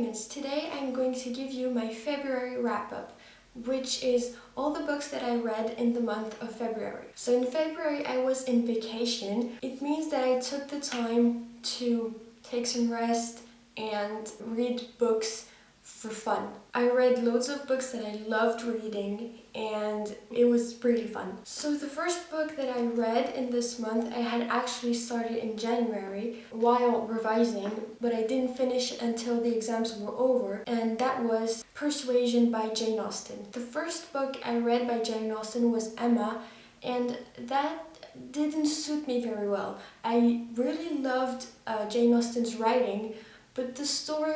Dragons. Today I'm going to give you my February wrap-up, which is all the books that I read in the month of February. So in February I was in vacation. It means that I took the time to take some rest and read books for fun. I read loads of books that I loved reading and it was really fun. So the first book that I read in this month I had actually started in January while revising, but I didn't finish until the exams were over, and that was Persuasion by Jane Austen. The first book I read by Jane Austen was Emma, and that didn't suit me very well. I really loved Jane Austen's writing, but the story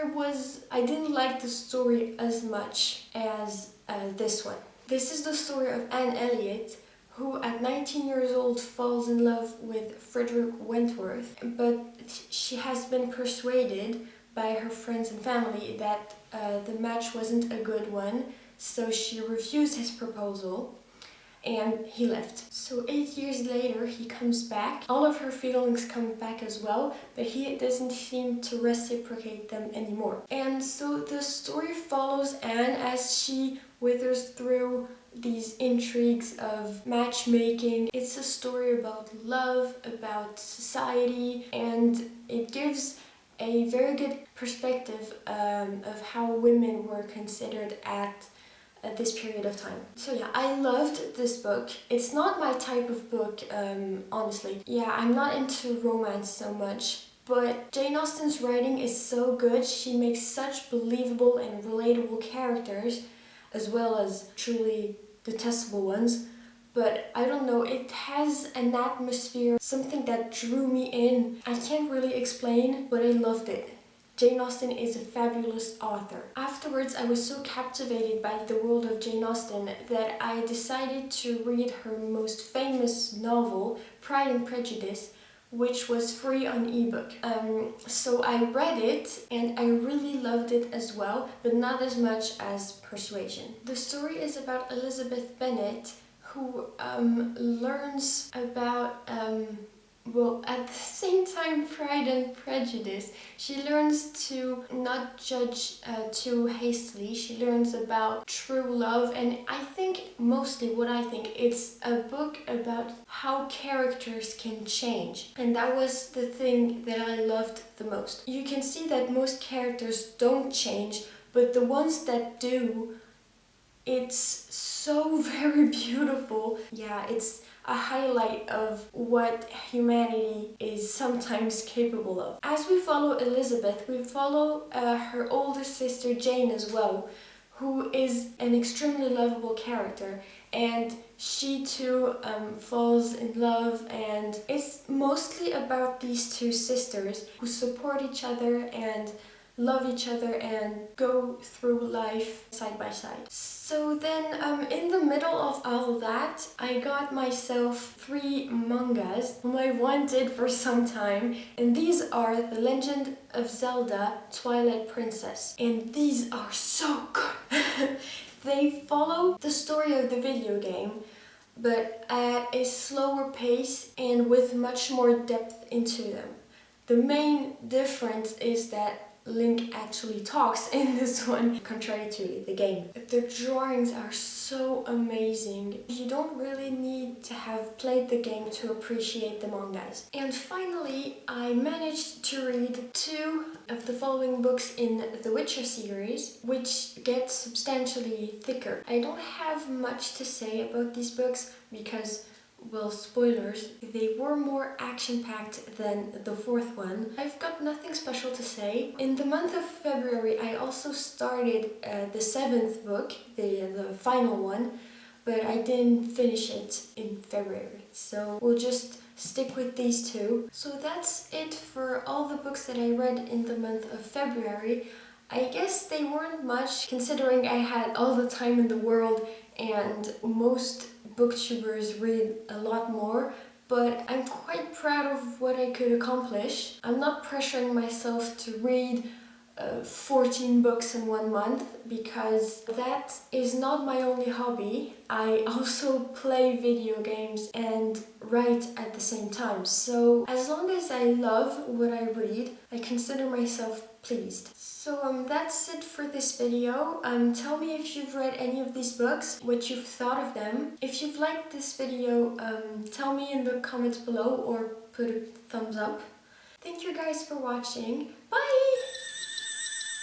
I didn't like the story as much as this one. This is the story of Anne Elliot, who at 19 years old falls in love with Frederick Wentworth, but she has been persuaded by her friends and family that the match wasn't a good one, so she refused his proposal and he left. So 8 years later he comes back. All of her feelings come back as well, but he doesn't seem to reciprocate them anymore. And so the story follows Anne as she withers through these intrigues of matchmaking. It's a story about love, about society, and it gives a very good perspective of how women were considered at this period of time. So yeah, I loved this book. It's not my type of book, honestly. Yeah, I'm not into romance so much, but Jane Austen's writing is so good. She makes such believable and relatable characters, as well as truly detestable ones. But I don't know, it has an atmosphere, something that drew me in. I can't really explain, but I loved it. Jane Austen is a fabulous author. Afterwards, I was so captivated by the world of Jane Austen that I decided to read her most famous novel, Pride and Prejudice, which was free on ebook. So I read it and I really loved it as well, but not as much as Persuasion. The story is about Elizabeth Bennet, who learns about at the same time, Pride and Prejudice. She learns to not judge too hastily. She learns about true love, and I think it's a book about how characters can change. And that was the thing that I loved the most. You can see that most characters don't change, but the ones that do, it's so very beautiful. Yeah, it's a highlight of what humanity is sometimes capable of. As we follow Elizabeth, we follow her older sister Jane as well, who is an extremely lovable character, and she too falls in love, and it's mostly about these two sisters who support each other and love each other and go through life side by side. So then in the middle of all that, I got myself 3 mangas whom I wanted for some time, and these are The Legend of Zelda, Twilight Princess, and these are so good. They follow the story of the video game, but at a slower pace and with much more depth into them. The main difference is that Link actually talks in this one, contrary to the game. The drawings are so amazing. You don't really need to have played the game to appreciate the mangas. And finally, I managed to read 2 of the following books in the Witcher series, which get substantially thicker. I don't have much to say about these books because, well, spoilers, they were more action-packed than the 4th one. I've got nothing special to say. In the month of February, I also started the 7th book, the final one, but I didn't finish it in February. So we'll just stick with these 2. So that's it for all the books that I read in the month of February. I guess they weren't much, considering I had all the time in the world and most booktubers read a lot more, but I'm quite proud of what I could accomplish. I'm not pressuring myself to read 14 books in 1 month, because that is not my only hobby. I also play video games and write at the same time. So as long as I love what I read, I consider myself pleased. So that's it for this video. Tell me if you've read any of these books, what you've thought of them. If you've liked this video, tell me in the comments below or put a thumbs up. Thank you guys for watching. Bye!